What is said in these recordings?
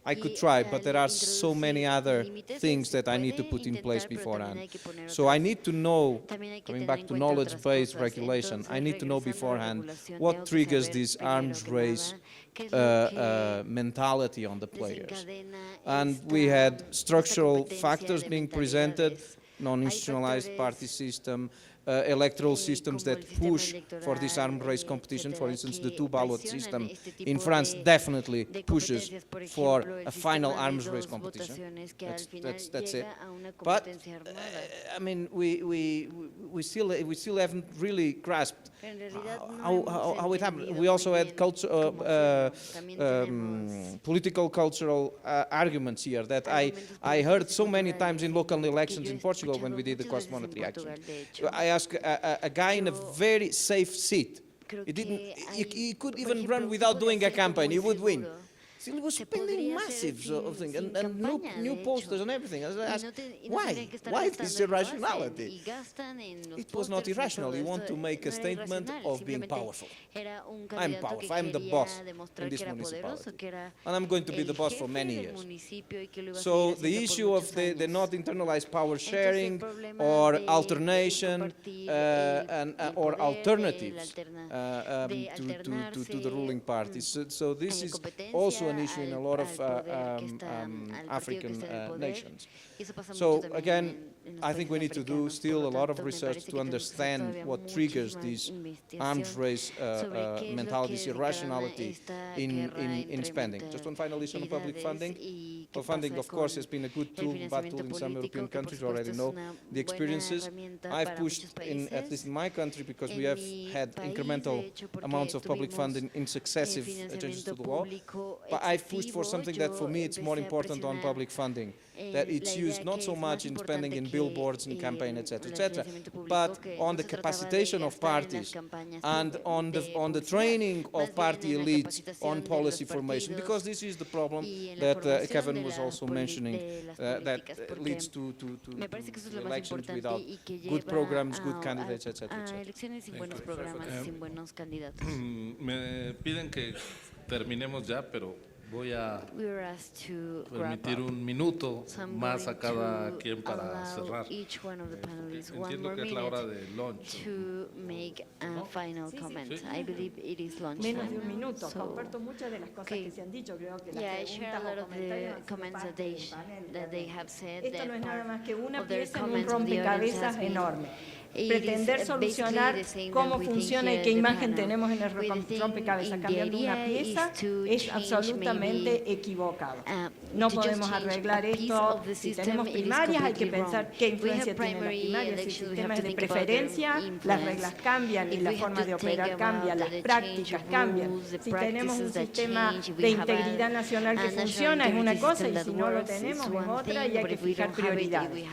I could try, but there are so many other things that I need to put in place beforehand. So I need to know, coming back to knowledge-based regulation, I need to know beforehand what triggers this arms race mentality on the players. And we had structural factors being presented, non-institutionalized party system, electoral systems that push for this arms race competition. For instance, the two-ballot system in France definitely pushes for a final arms race competition. That's it. But I mean, we still haven't really grasped how it happened. We also had political cultural arguments here that I heard so many times in local elections in Portugal when we did the cost monetary action. I asked a guy in a very safe seat. He could even run without doing a campaign. He would win. Still, he was spending massive of things and new posters and everything. I asked, why? Why this irrationality? It was not irrational. He wanted to make a statement of being powerful. I'm powerful. I'm the boss in this municipality. And I'm going to be the boss for many years. So the issue of the not internalized power sharing or alternation or alternatives to the ruling parties. So this is also an issue in a lot of African nations. So again, I think we need to do still a lot of research to understand what triggers these arms race mentalities, irrationality in spending. Just one final issue on public funding. Well, funding, of course, has been a good tool, bad tool in some European countries. You already know the experiences. I've pushed, at least in my country, because we have had incremental amounts of public funding in successive changes to the law. But I've pushed for something that, for me, it's more important on public funding, that it's used not so much in spending in billboards and campaign, etc., but on the capacitation of parties and on the training of party elites on policy formation, because this is the problem that Kevin was also mentioning, that leads to elections without good programs, good candidates, etc. Me piden que terminemos ya, pero voy a permitir un minuto más a cada quien para cerrar. Entiendo que es la hora de lunch. Menos de un minuto. Comparto muchas de las cosas que se han dicho. Creo que las preguntas o comentarios han sido parte del panel. Esto no es nada más que una pieza en un rompecabezas enorme. Pretender solucionar cómo funciona y qué imagen tenemos en el rompecabezas cambiando una pieza es absolutamente equivocado. No podemos arreglar esto. Si tenemos primarias, hay que pensar qué influencia tienen las primarias. Si el sistema es de preferencia, las reglas cambian y la forma de operar cambia, las prácticas cambian. Si tenemos un sistema de integridad nacional que funciona, es una cosa, y si no lo tenemos, es otra, y hay que fijar prioridades.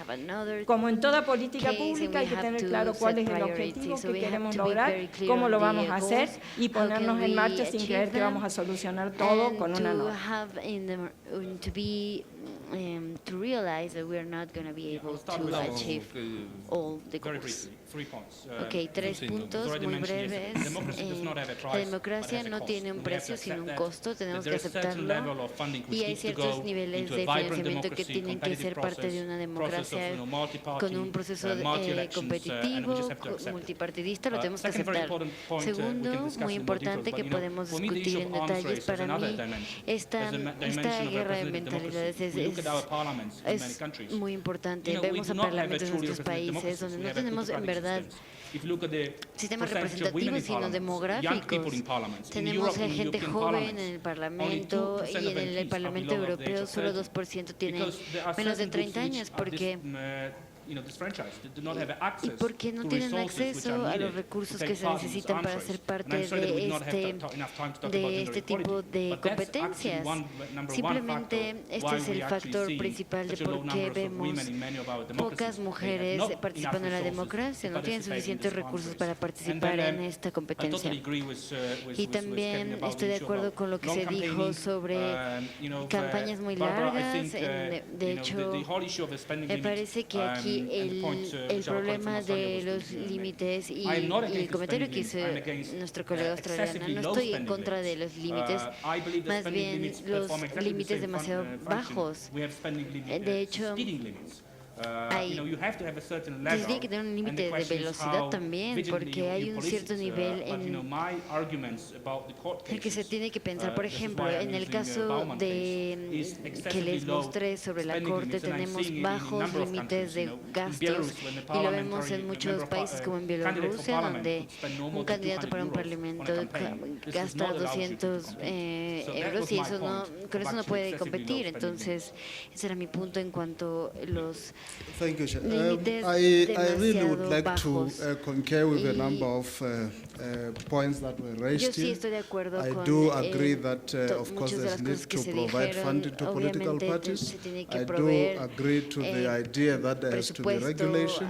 Como en toda política pública, hay que tener claro cuál es el objetivo que queremos lograr, cómo lo vamos a hacer y ponernos en marcha sin creer que vamos a solucionar todo con una norma. To realize that we are not going to be able to achieve all the goals. Ok, 3 puntos muy breves. La democracia no tiene un precio sino un costo, tenemos que aceptarlo, y hay ciertos niveles de financiamiento que tienen que ser parte de una democracia con un proceso competitivo, multipartidista, lo tenemos que aceptar. Segundo, muy importante que podemos discutir en detalles, para mí esta guerra de mentalidades es muy importante. Vemos a parlamentos en nuestros países donde no tenemos en verdad sistemas representativos sino demográficos. Tenemos gente joven en el Parlamento, y en el Parlamento Europeo solo 2% tiene menos de 30 años, porque y porque no tienen acceso a los recursos que se necesitan para ser parte de este tipo de competencias. Simplemente este es el factor principal de por qué vemos pocas mujeres participando en la democracia. No tienen suficientes recursos para participar en esta competencia. Y también estoy de acuerdo con lo que se dijo sobre campañas muy largas. De hecho, me parece que aquí Y el problema de los límites y el comentario que hizo nuestro colega australiano, no estoy en contra de los límites, más bien los límites demasiado bajos. De hecho, tendría que tener un límite de velocidad también, porque hay un cierto nivel en el que se tiene que pensar. Por ejemplo, en el caso de que les mostré sobre la Corte, tenemos bajos límites de gastos y lo vemos en muchos países como en Bielorrusia, donde un candidato para un parlamento gasta 200 euros y eso con eso no puede competir. Entonces, ese era mi punto en cuanto a los Thank you, Chair. límites I really would demasiado like to bajos. concur with a number of points that were Yo raised sí here. estoy de acuerdo I con do agree that, of course, muchas de there's las need cosas que to se provide dijeron. funding to political Obviamente parties. se tiene que I do proveer agree to the idea that there has to be presupuesto regulation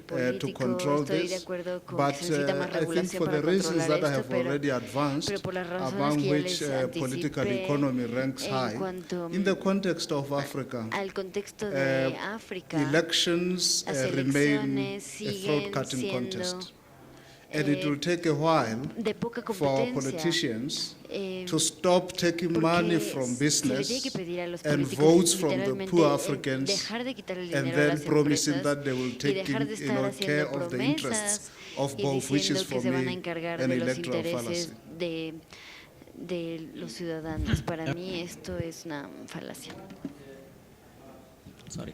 to político. control Estoy de this. acuerdo con But que se necesita más I think regulación for para the reasons controlar that I esto, have already advanced, pero por las razones among que ya which les political anticipé economy ranks en high, cuanto in the context of Africa, al contexto de África, elections las remain elecciones a siguen throat-cutting siendo contest. And it will take a while de poca for competencia. politicians to stop taking money from Se le tiene business que pedir a los and políticos votes from the literalmente poor Africans, dejar de quitar el and dinero a then las promising empresas that they will y take dejar de estar care haciendo of the promesas interests of y both, which is diciendo que for se van a me encargar an de los electoral intereses fallacy. de los ciudadanos. Para mí esto es una falacia. Sorry.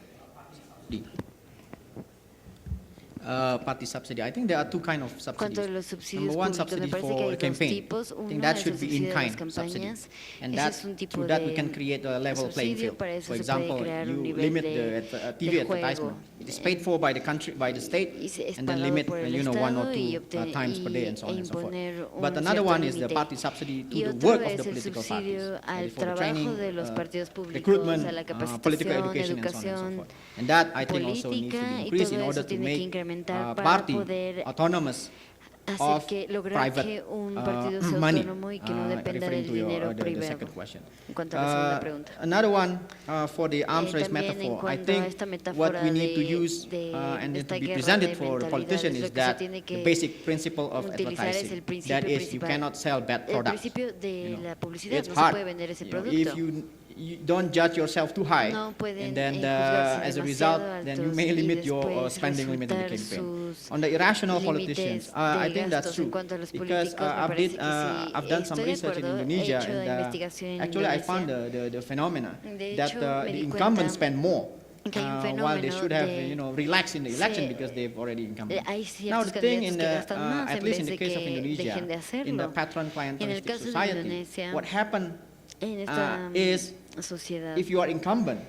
D. Party subsidy. I think there are two kinds of subsidies. Cuanto a los subsidios Number one, públicos, me subsidy parece que for hay dos campaign. tipos. I Uno think that es el should be subsidio de las in-kind subsidy. campañas. And Ese that, es un tipo through that we de can create a level playing subsidio. field. Para eso For se puede example, crear un you nivel limit de TV juego. advertisement. It is paid for by the country, by the state, Y es and then pagado limit, por el you know, one or Estado y two times per day and so on and so forth. imponer But un another cierto one is the límite. party subsidy Y to the otro work of es the el political parties, subsidio al for the trabajo training, de los partidos públicos, recruitment, a la political capacitación, education, and so on and so educación forth. And that I think also needs to política, be y increased in todo order eso to tiene que make incrementar para party poder autonomous hacer of que lograr private que un partido sea money. autónomo y que no dependa Referring del to your, dinero the privado. second question. En cuanto a la segunda pregunta. Another one for the arms race También en metaphor. I cuanto a think esta what metáfora we need to de- use de and esta to be guerra presented de for the mentalidades, politician lo is que se that tiene que the basic principle of utilizar es el advertising, principio that is you principal. cannot sell bad El products. principio de You know, la publicidad, it's no se hard. puede vender ese You know, producto. if you don't judge yourself too high, No pueden and then juzgarse as a demasiado result, then you altos may y limit your después spending limit in the resultar campaign. sus On the irrational límites politicians, de I think that's gastos. true. En cuanto a los Because políticos, me parece que sí, I've done some estoy de research in acuerdo, he Indonesia, hecho and investigación en actually I found Indonesia. the phenomena De that hecho, the me di incumbents cuenta spend more. que hay un While they fenómeno should have, de- relaxed in the election se- because they've already incumbent. Hay Now ciertos the thing candidatos in que the, gastan más at en least vez in the de case of que Indonesia, dejen de in the hacerlo. patron En el clientelistic caso de society, Indonesia, what happened en esta is sociedad, if you are incumbent,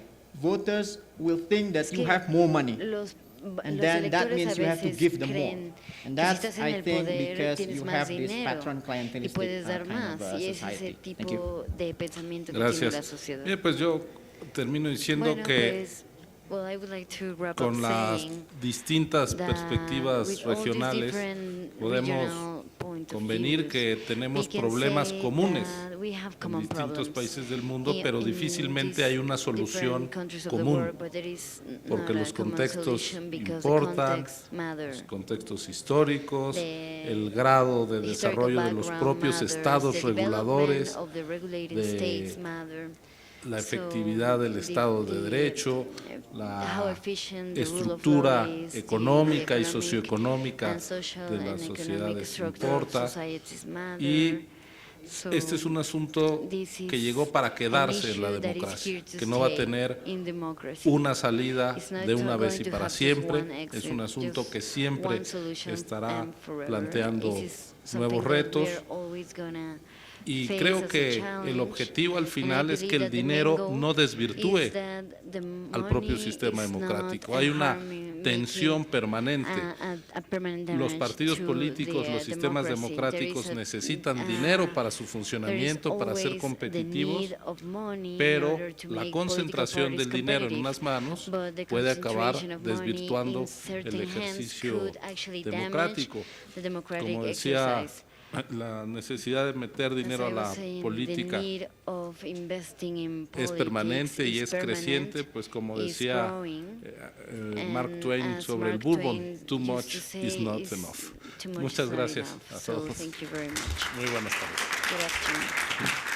voters will think that es you que have more money. los And then that electores means a you have to veces give them more. creen And que si that's, estás en I el think, poder because tienes you más have this dinero patron y clientelistic puedes dar kind of más, y ese es society. el Thank you. tipo de pensamiento que tiene la Gracias. sociedad. Bien, pues yo termino diciendo Bueno, que pues, well, I would like to wrap up con las saying distintas that perspectivas with all these regionales different podemos regional point of convenir views, que tenemos we can problemas say comunes that we have en common distintos problems países del mundo, in- pero in difícilmente these hay una solución different countries of the común, world, but there is porque not a los common contextos solution because the importan, context matter. los contextos históricos, The el grado de The historical desarrollo de los background propios matters, estados the development reguladores, of the regulating de states matter. la So, efectividad del Estado de Derecho, how la efficient the rule of estructura law is, the económica y economic socioeconómica and social de and las economic sociedades structure of importa. societies matter. Y So, este es un asunto this que is llegó para an quedarse en la issue that is democracia, here to que no va a stay tener in democracy. una salida It's not de una going vez y to para have just siempre. one Es un exit, asunto just que siempre one solution estará and forever. planteando This is something nuevos that retos. we're always gonna Y face creo as a que challenge. el objetivo al And I final es que believe el that the main dinero goal no desvirtúe is that the al propio money sistema is not democrático. Hay una harming, tensión making permanente. a permanent Los damage partidos to políticos, the los sistemas democracy. democráticos There is necesitan dinero para su funcionamiento, para ser competitivos, pero la concentración del dinero en unas manos puede acabar desvirtuando el ejercicio democrático. Como decía La necesidad de meter dinero a la política es permanente y es creciente, pues como decía Mark Twain sobre el Bourbon, too much is not enough. Muchas gracias a todos. Muy buenas tardes.